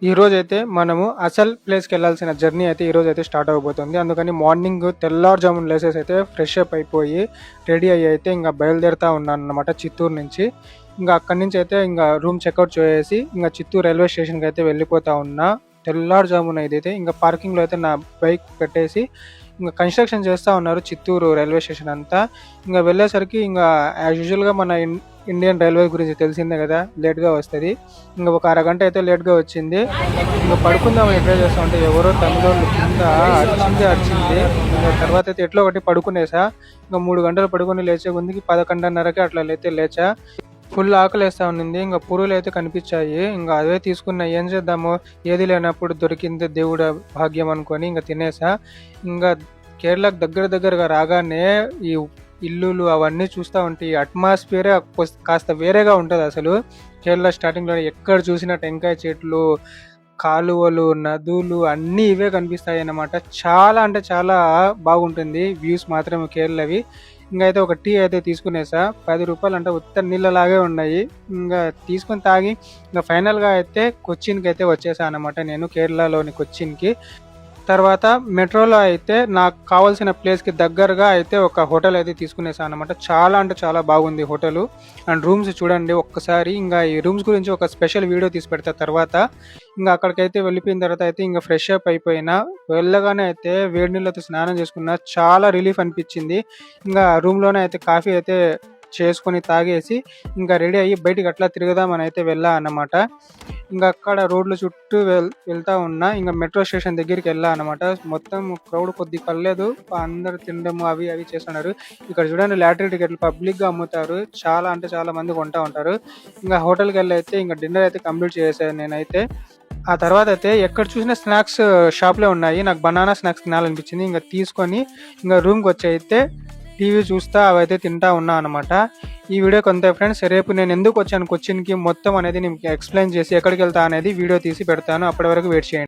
ఈరోజైతే మనము అసలు ప్లేస్‌కెళ్ళాల్సిన జర్నీ అయితే ఈరోజైతే స్టార్ట్ అవ్వబోతుంది. అందుకని మార్నింగ్ తెల్లారుజామున లేసేసి అయితే ఫ్రెష్ అప్ అయిపోయి, రెడీ అయ్యి అయితే ఇంక బయలుదేరుతా ఉన్నానన్నమాట చిత్తూరు నుంచి. అక్కడి నుంచి అయితే రూమ్ చెక్‌ఔట్ చేసేసి చిత్తూరు రైల్వే స్టేషన్‌కైతే వెళ్ళిపోతా ఉన్నా. తెల్లారుజామున ఇదైతే పార్కింగ్‌లో అయితే నా బైక్ పెట్టేసి కన్‌స్ట్రక్షన్ చేస్తా ఉన్నారు చిత్తూరు రైల్వే స్టేషన్ అంతా. వెళ్ళేసరికి యాజ్ యూజువల్‌గా మన ఇండియన్ రైల్వే గురించి తెలిసిందే కదా! లేట్‌గా వస్తది. ఒక అరగంట అయితే లేట్‌గా వచ్చింది. పడుకుందామని ట్రై చేస్తా ఉంటే ఎవరో తమిళోళ్ళు కింద అరిచింది. తర్వాత అయితే ఎట్లో ఒకటి పడుకునేసా. 3 గంటలు పడుకొని లేచే ముందుకి 11:30కి అట్లా అయితే లేచా. ఫుల్ ఆకలేస్తా ఉన్నింది. పూరీలైతే కనిపించాయి. అవే తీసుకున్నా. ఏం చేద్దాము, ఏది లేనప్పుడు దొరికిందే దేవుడి భాగ్యం అనుకొని తినేసా. కేరళకు దగ్గరగా రాగానే ఈ ఇల్లులు అవన్నీ చూస్తా ఉంటే ఈ అట్మాస్ఫియరే కాస్త వేరేగా ఉంటది అసలు. కేరళ స్టార్టింగ్‌లో ఎక్కడ చూసినా టెంకాయ చెట్లు, కాలువలు, నదులు అన్నీ ఇవే కనిపిస్తాయన్నమాట. చాలా అంటే చాలా బాగుంటుంది వ్యూస్ మాత్రం కేరళవి. అయితే ఒక టీ అయితే తీసుకునేసా. ₹10 అంటే ఉత్త నీళ్ళలాగే ఉన్నాయి. తీసుకొని తాగి ఫైనల్‌గా అయితే కొచ్చిన్‌కి అయితే వచ్చేసా అన్నమాట నేను, కేరళలోని కొచ్చిన్‌కి. తర్వాత మెట్రోలో అయితే నాకు కావాల్సిన ప్లేస్‌కి దగ్గరగా అయితే ఒక హోటల్ అయితే తీసుకునేసా అన్నమాట. చాలా అంటే చాలా బాగుంది హోటలు. అండ్ రూమ్స్ చూడండి ఒక్కసారి. ఈ రూమ్స్ గురించి ఒక స్పెషల్ వీడియో తీసి పెడతా తర్వాత. అక్కడికైతే వెళ్ళిపోయిన తర్వాత అయితే ఫ్రెష్ అప్ అయిపోయినా. వెళ్ళగానే అయితే వేడి నీళ్ళతో స్నానం చేసుకున్నా. చాలా రిలీఫ్ అనిపించింది. రూమ్‌లోనే అయితే కాఫీ అయితే చేసుకొని తాగేసి రెడీ అయ్యి బయటికి అట్లా తిరుగుదామని అయితే వెళ్ళా అన్నమాట. అక్కడ రోడ్ల చుట్టూ వెళ్తా ఉన్నా. మెట్రో స్టేషన్ దగ్గరికి వెళ్ళా అన్నమాట. మొత్తం క్రౌడ్ కొద్దిగా పర్లేదు. అందరూ తినడము అవి చేస్తున్నారు. ఇక్కడ చూడండి లాటరీ టికెట్లు పబ్లిక్‌గా అమ్ముతారు. చాలా అంటే చాలా మంది కొంటా ఉంటారు. హోటల్‌కి వెళ్ళి అయితే డిన్నర్ అయితే కంప్లీట్ చేసేసాను నేనైతే. ఆ తర్వాత అయితే ఎక్కడ చూసినా స్నాక్స్ షాప్‌లే ఉన్నాయి. నాకు బనానా స్నాక్స్ తినాలనిపించింది. తీసుకొని రూమ్‌కి వచ్చి అయితే టీవీ చూస్తా అవైతే తింటా ఉన్నా అనమాట. ఈ వీడియో కొంత ఫ్రెండ్స్, రేపు నేను ఎందుకు వచ్చాను కొచ్చిన్‌కి మొత్తం అనేది నేను ఎక్స్‌ప్లెయిన్ చేసి ఎక్కడికి వెళ్తా అనేది వీడియో తీసి పెడతాను. అప్పటి వరకు వెయిట్ చేయండి.